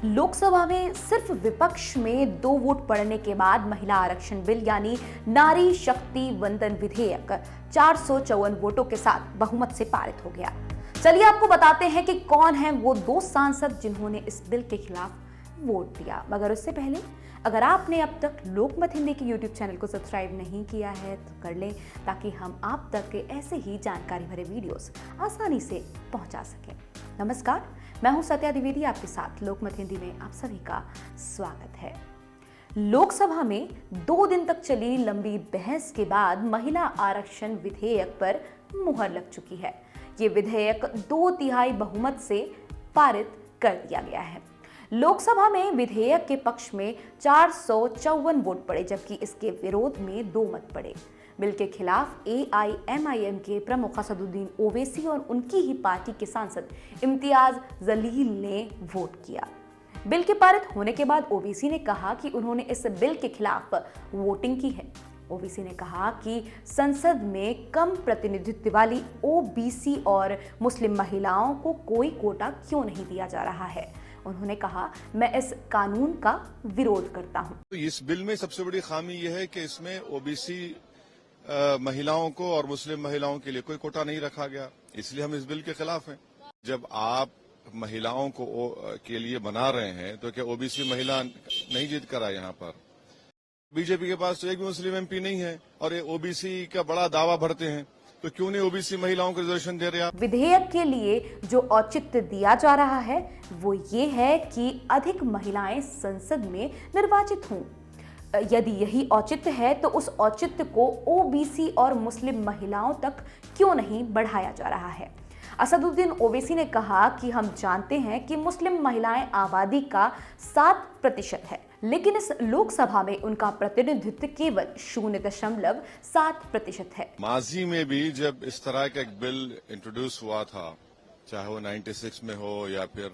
लोकसभा में सिर्फ विपक्ष में 2 वोट पड़ने के बाद महिला आरक्षण बिल यानी नारी शक्ति वंदन विधेयक 454 वोटों के साथ बहुमत से पारित हो गया। चलिए आपको बताते हैं कि कौन हैं वो 2 सांसद जिन्होंने इस बिल के खिलाफ वोट दिया। मगर उससे पहले अगर आपने अब तक लोकमत हिंदी के YouTube चैनल को सब्सक्राइब नहीं किया है तो कर लें, ताकि हम आप तक के ऐसे ही जानकारी भरे वीडियोस आसानी से पहुंचा सकें। नमस्कार, मैं हूं सत्या द्विवेदी, आपके साथ लोकमत हिंदी में आप सभी का स्वागत है। लोकसभा में 2 दिन तक चली लंबी बहस के बाद महिला आरक्षण विधेयक पर मुहर लग चुकी है। ये विधेयक 2/3 बहुमत से पारित कर दिया गया है। लोकसभा में विधेयक के पक्ष में 454 वोट पड़े, जबकि इसके विरोध में 2 मत पड़े। बिल के खिलाफ AIMIM के प्रमुख असदुद्दीन ओवैसी और उनकी ही पार्टी के सांसद इम्तियाज जलील ने वोट किया। बिल के पारित होने के बाद ओवैसी ने कहा कि उन्होंने इस बिल के खिलाफ वोटिंग की है। ओवैसी ने कहा कि संसद में कम प्रतिनिधित्व वाली OBC और मुस्लिम महिलाओं को कोई कोटा क्यों नहीं दिया जा रहा है। उन्होंने कहा, मैं इस कानून का विरोध करता हूं। तो इस बिल में सबसे बड़ी खामी यह है कि इसमें OBC महिलाओं को और मुस्लिम महिलाओं के लिए कोई कोटा नहीं रखा गया, इसलिए हम इस बिल के खिलाफ हैं। जब आप महिलाओं को के लिए बना रहे हैं तो क्या OBC महिला नहीं जीत कर आए? यहाँ पर बीजेपी के पास तो एक भी मुस्लिम MP नहीं है और ये OBC का बड़ा दावा भरते हैं, तो क्यों नहीं OBC महिलाओं को रिजर्वेशन दे रहे आप? विधेयक के लिए जो औचित्य दिया जा रहा है वो ये है कि अधिक महिलाएं संसद में निर्वाचित हों। यदि यही औचित्य है तो उस औचित्य को OBC और मुस्लिम महिलाओं तक क्यों नहीं बढ़ाया जा रहा है। असदुद्दीन ओवैसी ने कहा कि हम जानते हैं कि मुस्लिम महिलाएं आबादी का 7% है, लेकिन इस लोकसभा में उनका प्रतिनिधित्व केवल 0.7% है। माजी में भी जब इस तरह का एक बिल इंट्रोड्यूस हुआ था, चाहे वो 96 में हो या फिर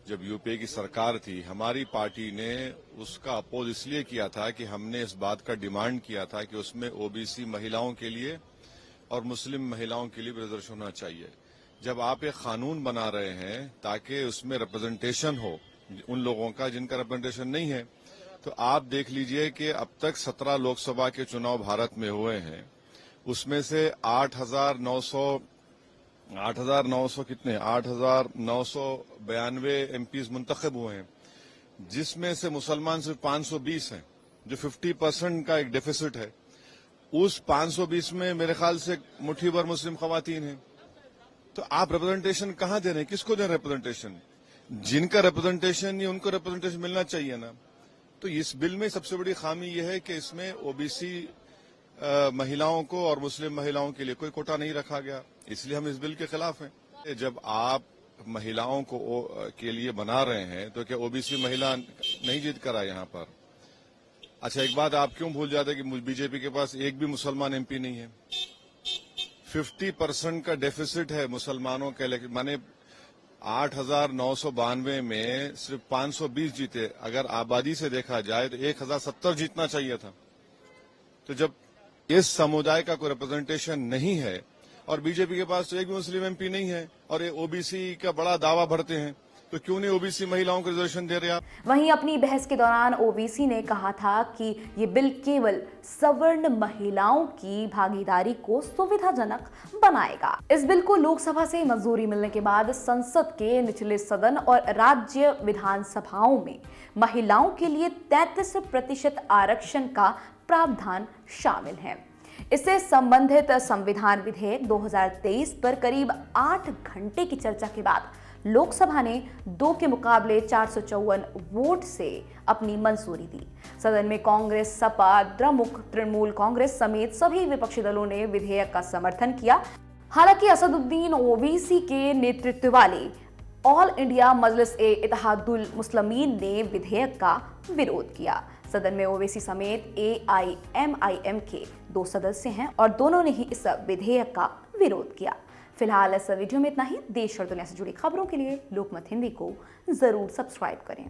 जब यूपीए की सरकार थी, हमारी पार्टी ने उसका अपोज इसलिए किया था कि हमने इस बात का डिमांड किया था कि उसमें OBC महिलाओं के लिए और मुस्लिम महिलाओं के लिए रिजर्वेशन होना चाहिए। जब आप एक कानून बना रहे हैं ताकि उसमें रिप्रेजेंटेशन हो उन लोगों का जिनका रिप्रेजेंटेशन नहीं है, तो आप देख लीजिए कि अब तक 17 लोकसभा के चुनाव भारत में हुए हैं, उसमें से 8,992 MPs मुंतखब हुए हैं, जिसमें से मुसलमान सिर्फ 520 हैं, जो 50% का एक डेफिसिट है। उस 520 में मेरे ख्याल से मुट्ठी भर मुस्लिम खवातीन हैं। तो आप रिप्रेजेंटेशन कहाँ दे रहे हैं? किसको दे रहे हैं रिप्रेजेंटेशन? जिनका रिप्रेजेंटेशन नहीं उनको रिप्रेजेंटेशन मिलना चाहिए ना। तो इस बिल में सबसे बड़ी खामी यह है कि इसमें OBC महिलाओं को और मुस्लिम महिलाओं के लिए कोई कोटा नहीं रखा गया, इसलिए हम इस बिल के खिलाफ हैं। जब आप महिलाओं को के लिए बना रहे हैं तो क्या OBC महिला नहीं जीत कर आए? यहाँ पर अच्छा, एक बात आप क्यों भूल जाते हैं कि बीजेपी के पास एक भी मुसलमान MP नहीं है। 50% का डेफिसिट है मुसलमानों के, लेकिन माने 8,992 में सिर्फ 520 जीते। अगर आबादी से देखा जाए तो 1,070 जीतना चाहिए था। तो जब इस समुदाय का कोई रिप्रेजेंटेशन नहीं है और बीजेपी के पास तो एक भी मुस्लिम MP नहीं है और ये OBC का बड़ा दावा भरते हैं, तो क्यों नहीं OBC महिलाओं को रिजर्वेशन दे रहे आप? वहीं अपनी बहस के दौरान ओवैसी ने कहा था कि ये बिल केवल सवर्ण महिलाओं की भागीदारी को सुविधाजनक बनाएगा। इस बिल को लोकसभा से मंजूरी मिलने के बाद संसद के निचले सदन और राज्य विधानसभाओं में महिलाओं के लिए 33% आरक्षण का प्रावधान शामिल है। इससे संबंधित संविधान विधेयक 2023 पर करीब 8 घंटे की चर्चा के बाद लोकसभा ने 2 के मुकाबले 454 वोट से अपनी मंजूरी दी। सदन में कांग्रेस, सपा, द्रमुक, तृणमूल कांग्रेस समेत सभी विपक्षी दलों ने विधेयक का समर्थन किया। हालांकि असदुद्दीन ओवैसी के नेतृत्व वाले ऑल इंडिया मजलिस-ए-इत्तेहादुल मुस्लिमीन ने विधेयक का विरोध किया। सदन में ओवैसी समेत AIMIM के 2 सदस्य हैं और दोनों ने ही इस विधेयक का विरोध किया। फिलहाल इस वीडियो में इतना ही। देश और दुनिया से जुड़ी खबरों के लिए लोकमत हिंदी को जरूर सब्सक्राइब करें।